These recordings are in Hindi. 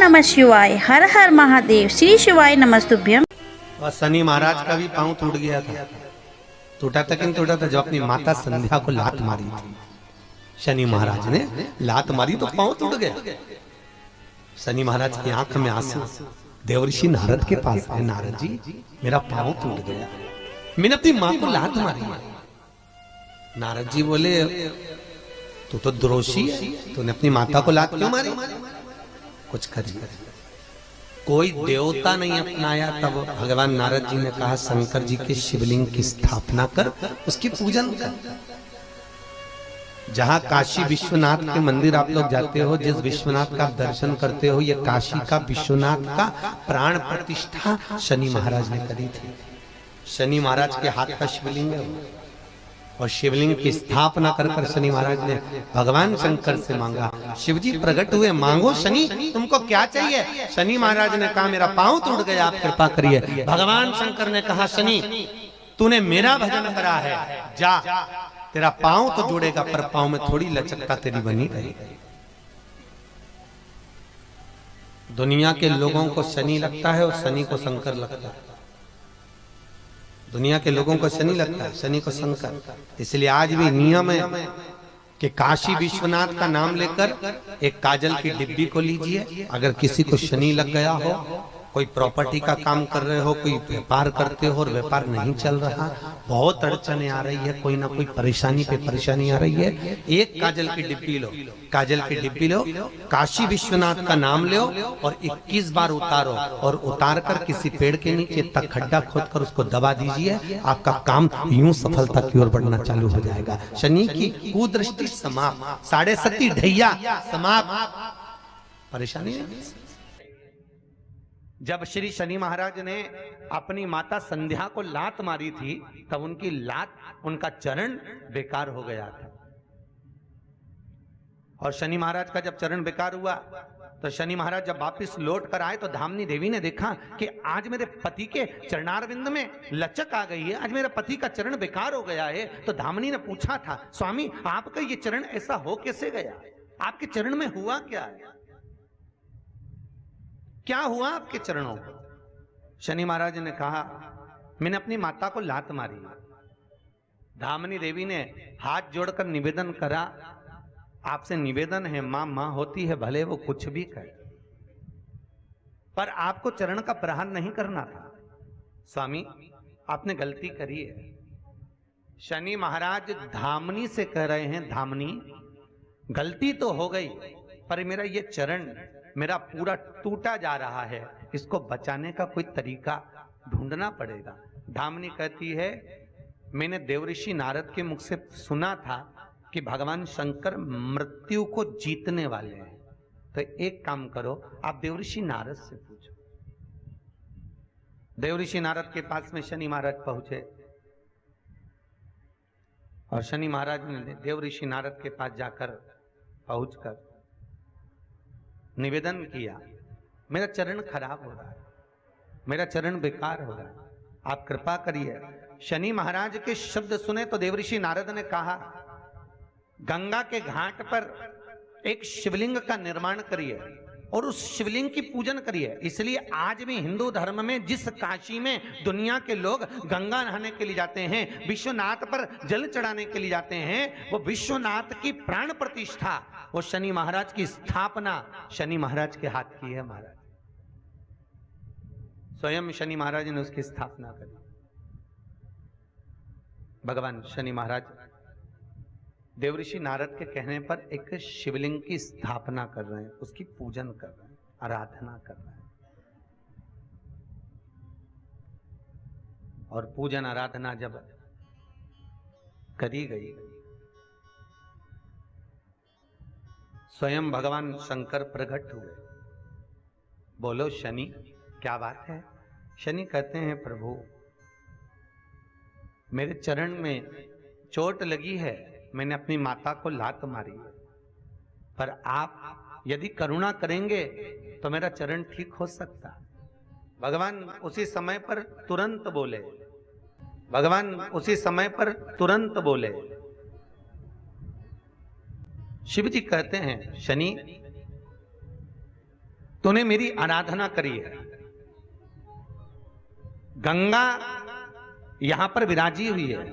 नमः शिवाय, हर हर महादेव, श्री शिवाय नमस्तुभ्यम। और शनि महाराज का भी पांव टूट गया था। टूटा था कि नहीं टूटा था? जब अपनी माता संध्या को लात मारी थी, शनि महाराज ने लात मारी तो पांव टूट गया। शनि महाराज की आंख में आंसू। देवर्षि नारद के पास है, नारद जी मेरा पांव टूट गया, मैंने अपनी मां को लात मारी। नारद जी बोले तू तो द्रोषी है, तूने अपनी माता को लात क्यों मारी? कुछ करिए। कोई देवता नहीं अपनाया। तब भगवान नारद जी ने कहा शंकर जी के शिवलिंग की स्थापना कर, उसकी पूजन कर। जहां काशी विश्वनाथ के मंदिर आप लोग जाते हो, जिस विश्वनाथ का दर्शन करते हो, ये काशी का विश्वनाथ का प्राण प्रतिष्ठा शनि महाराज ने करी थी। शनि महाराज के हाथ का शिवलिंग है और शिवलिंग की स्थापना कर कर शनि महाराज ने भगवान शंकर से मांगा। शिव जी प्रकट हुए, मांगो शनि तुमको क्या चाहिए? शनि महाराज ने कहा मेरा पांव टूट गया, आप कृपा करिए। भगवान शंकर ने कहा शनि तूने मेरा भजन करा है, जा तेरा पांव तो जुड़ेगा पर पांव में थोड़ी लचकता तेरी बनी रहेगी। दुनिया के लोगों को शनि लगता है और शनि को शंकर लगता है। दुनिया के लोगों को शनि लगता है, शनि को शंकर। इसलिए आज भी नियम है कि काशी विश्वनाथ का नाम लेकर एक काजल की डिब्बी को लीजिए। अगर किसी को शनि लग गया हो, कोई प्रॉपर्टी का काम कर रहे हो, कोई व्यापार करते हो और व्यापार नहीं चल रहा, बहुत अड़चने आ रही है, कोई ना कोई परेशानी पे परेशानी आ रही है, एक काजल की डिब्बी लो, काजल की डिब्बी लो, काशी विश्वनाथ का नाम लो और 21 बार उतारो और उतार कर किसी पेड़ के नीचे तक खड्डा खोद कर उसको दबा दीजिए। आपका काम यूं सफलता की ओर बढ़ना चालू हो जाएगा। शनि की कुदृष्टि समाप्त, 7.5 ढैया समाप्त, परेशानी नहीं। जब श्री शनि महाराज ने अपनी माता संध्या को लात मारी थी, तब उनकी लात, उनका चरण बेकार हो गया था। और शनि महाराज का जब चरण बेकार हुआ तो शनि महाराज जब वापिस लौट कर आए तो धामनी देवी ने देखा कि आज मेरे पति के चरणारविंद में लचक आ गई है, आज मेरे पति का चरण बेकार हो गया है। तो धामनी ने पूछा था स्वामी आपका ये चरण ऐसा हो कैसे गया? आपके चरण में हुआ क्या है? क्या हुआ आपके चरणों को? शनि महाराज ने कहा मैंने अपनी माता को लात मारी। धामनी देवी ने हाथ जोड़कर निवेदन करा, आपसे निवेदन है, मां मां होती है, भले वो कुछ भी करे, पर आपको चरण का प्रहार नहीं करना था। स्वामी आपने गलती करी है। शनि महाराज धामनी से कह रहे हैं, धामनी गलती तो हो गई पर मेरा ये चरण मेरा पूरा टूटा जा रहा है, इसको बचाने का कोई तरीका ढूंढना पड़ेगा। धामनी कहती है मैंने देवऋषि नारद के मुख से सुना था कि भगवान शंकर मृत्यु को जीतने वाले हैं, तो एक काम करो आप देवऋषि नारद से पूछो। देवऋषि नारद के पास में शनि महाराज पहुंचे और शनि महाराज ने देवऋषि नारद के पास जाकर पहुंचकर निवेदन किया मेरा चरण खराब हो रहा है, मेरा चरण बेकार हो रहा है, आप कृपा करिए। शनि महाराज के शब्द सुने तो देवऋषि नारद ने कहा गंगा के घाट पर एक शिवलिंग का निर्माण करिए और उस शिवलिंग की पूजन करिए। इसलिए आज भी हिंदू धर्म में जिस काशी में दुनिया के लोग गंगा नहाने के लिए जाते हैं, विश्वनाथ पर जल चढ़ाने के लिए जाते हैं, वो विश्वनाथ की प्राण प्रतिष्ठा, वो शनि महाराज की स्थापना शनि महाराज के हाथ की है। महाराज स्वयं शनि महाराज ने उसकी स्थापना करी। भगवान शनि महाराज देवऋषि नारद के कहने पर एक शिवलिंग की स्थापना कर रहे हैं, उसकी पूजन कर रहे हैं, आराधना कर रहे हैं। और पूजन आराधना जब करी गई, स्वयं भगवान शंकर प्रकट हुए। बोलो शनि क्या बात है? शनि कहते हैं प्रभु मेरे चरण में चोट लगी है, मैंने अपनी माता को लात मारी, पर आप यदि करुणा करेंगे तो मेरा चरण ठीक हो सकता। भगवान उसी समय पर तुरंत बोले, भगवान उसी समय पर तुरंत बोले। शिव जी कहते हैं शनि तूने मेरी आराधना करी है, गंगा यहां पर विराजी हुई है,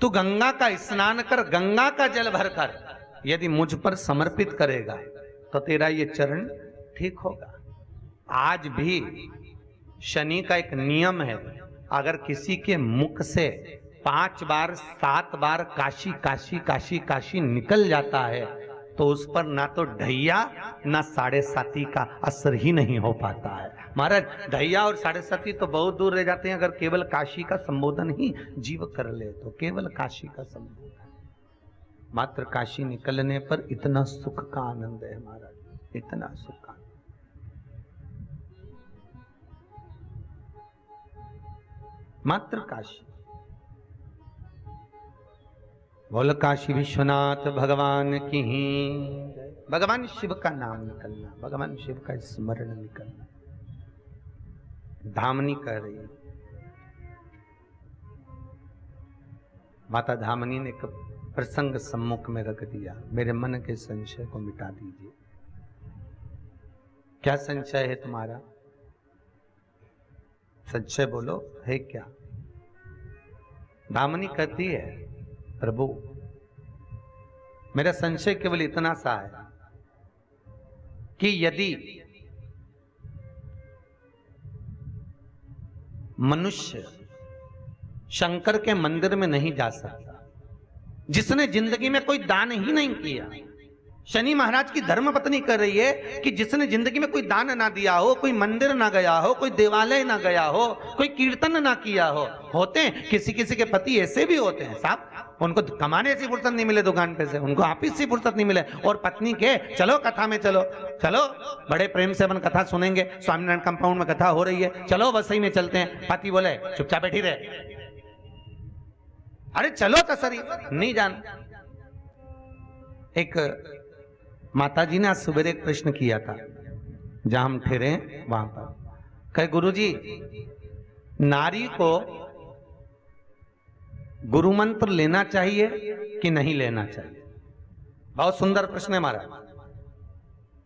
तू गंगा का स्नान कर, गंगा का जल भर कर यदि मुझ पर समर्पित करेगा तो तेरा ये चरण ठीक होगा। आज भी शनि का एक नियम है, अगर किसी के मुख से 5 बार 7 बार काशी काशी काशी काशी निकल जाता है तो उस पर ना तो ढैया ना 7.5 का असर ही नहीं हो पाता है। महाराज, ढैया और 7.5 तो बहुत दूर रह जाते हैं, अगर केवल काशी का संबोधन ही जीव कर ले तो केवल काशी का संबोधन, मात्र काशी निकलने पर इतना सुख का आनंद है महाराज, इतना सुख का। मात्र काशी, बोल काशी विश्वनाथ भगवान की ही। भगवान शिव का नाम निकलना, भगवान शिव का स्मरण निकलना। धामनी कह रही है, माता धामनी ने एक प्रसंग सम्मुख में रख दिया, मेरे मन के संशय को मिटा दीजिए। क्या संशय है तुम्हारा? संशय बोलो, है क्या? धामनी कहती है, प्रभु मेरा संशय केवल इतना सा है कि यदि मनुष्य शंकर के मंदिर में नहीं जा सकता, जिसने जिंदगी में कोई दान ही नहीं किया, शनि महाराज की धर्म पत्नी कह रही है कि जिसने जिंदगी में कोई दान ना दिया हो, कोई मंदिर ना गया हो, कोई देवालय ना गया हो, कोई कीर्तन ना किया हो, होते हैं किसी किसी के पति ऐसे भी होते हैं साहब, उनको कमाने से फुर्सत नहीं मिले दुकान पे से, उनको ऑफिस से फुर्सत नहीं मिले, और पत्नी के चलो कथा में चलो, चलो बड़े प्रेम से अपन कथा सुनेंगे, स्वामीनारायण कंपाउंड में कथा हो रही है, चलो वसई में चलते हैं, पति बोले चुपचाप बैठी रहे, अरे चलो तो सरी नहीं जान। एक माताजी ने आज सुबह एक प्रश्न किया था जहां हम ठहरे वहां पर, कहे गुरुजी नारी को गुरु मंत्र लेना चाहिए कि नहीं लेना चाहिए? बहुत सुंदर प्रश्न है हमारा।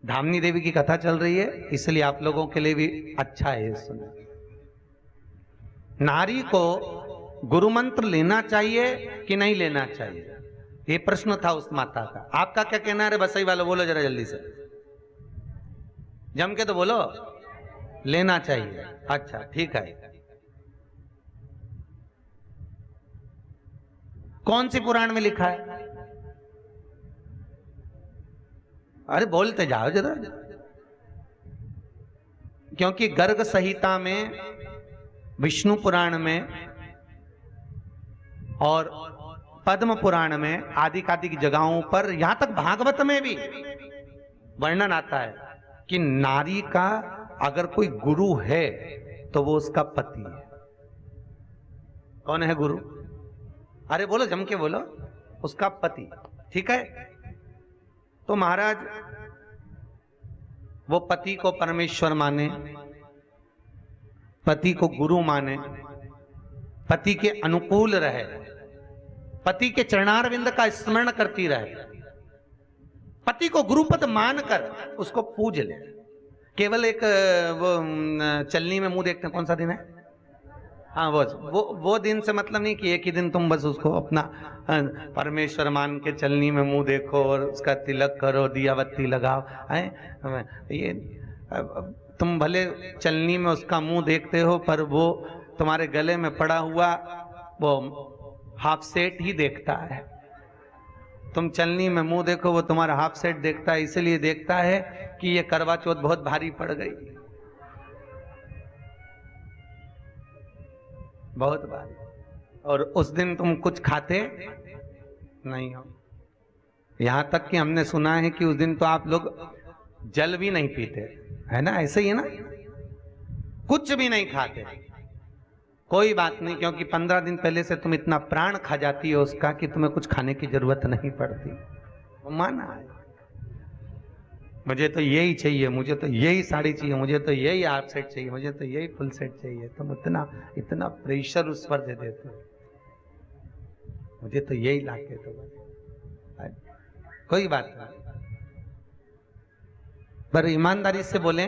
धामनी देवी की कथा चल रही है, इसलिए आप लोगों के लिए भी अच्छा है सुनना। नारी को गुरु मंत्र लेना चाहिए कि नहीं लेना चाहिए, ये प्रश्न था उस माता का। आपका क्या कहना है बसई वालों? बोलो जरा जल्दी से, जम के तो बोलो। लेना चाहिए, अच्छा ठीक है। कौन सी पुराण में लिखा है? अरे बोलते जाओ जरा, क्योंकि गर्ग संहिता में, विष्णु पुराण में और पद्म पुराण में, आदि कादिक जगहों पर, यहां तक भागवत में भी वर्णन आता है कि नारी का अगर कोई गुरु है तो वो उसका पति है। कौन है गुरु? अरे बोलो जम के बोलो, उसका पति, ठीक है। तो महाराज वो पति को परमेश्वर माने, पति को गुरु माने, पति के अनुकूल रहे, पति के चरणारविंद का स्मरण करती रहे, पति को गुरुपद मानकर उसको पूज ले। केवल एक वो चलनी में मुंह देखते हैं, कौन सा दिन है? हाँ बस वो दिन से मतलब नहीं कि एक ही दिन तुम बस उसको अपना परमेश्वर मान के चलनी में मुंह देखो और उसका तिलक करो, दिया बत्ती लगाओ। ये तुम भले चलनी में उसका मुंह देखते हो, पर वो तुम्हारे गले में पड़ा हुआ वो हाफ सेट ही देखता है। तुम चलनी में मुंह देखो, वो तुम्हारा हाफ सेट देखता है, इसलिए देखता है कि ये करवा चौथ बहुत भारी पड़ गई, बहुत भारी, और उस दिन तुम कुछ खाते नहीं हो। यहां तक कि हमने सुना है कि उस दिन तो आप लोग जल भी नहीं पीते, है ना? ऐसे ही है ना, कुछ भी नहीं खाते। कोई बात नहीं, क्योंकि 15 दिन पहले से तुम इतना प्राण खा जाती हो उसका कि तुम्हें कुछ खाने की जरूरत नहीं पड़ती। वो माना है, मुझे तो यही चाहिए, मुझे तो यही साड़ी चाहिए, मुझे तो यही हाफ सेट चाहिए, मुझे तो यही फुल सेट चाहिए। तुम इतना प्रेशर उस पर दे देते हो, मुझे तो यही लाके दो। कोई बात नहीं, पर ईमानदारी से बोले,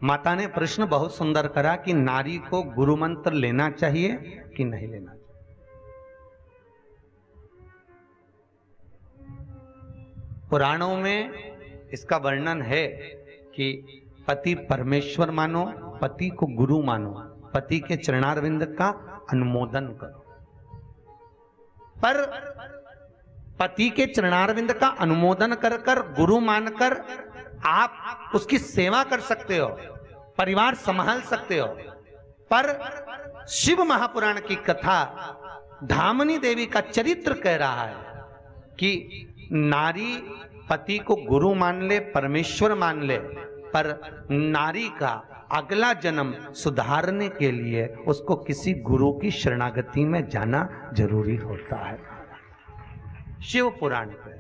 माता ने प्रश्न बहुत सुंदर करा कि नारी को गुरु मंत्र लेना चाहिए कि नहीं लेना चाहिए। पुराणों में इसका वर्णन है कि पति परमेश्वर मानो, पति को गुरु मानो, पति के चरणारविंद का अनुमोदन करो। पर पति के चरणारविंद का अनुमोदन कर कर गुरु मानकर आप उसकी सेवा कर सकते हो, परिवार संभाल सकते हो। पर शिव महापुराण की कथा धामनी देवी का चरित्र कह रहा है कि नारी पति को गुरु मान ले, परमेश्वर मान ले, पर नारी का अगला जन्म सुधारने के लिए उसको किसी गुरु की शरणागति में जाना जरूरी होता है। शिव पुराण पे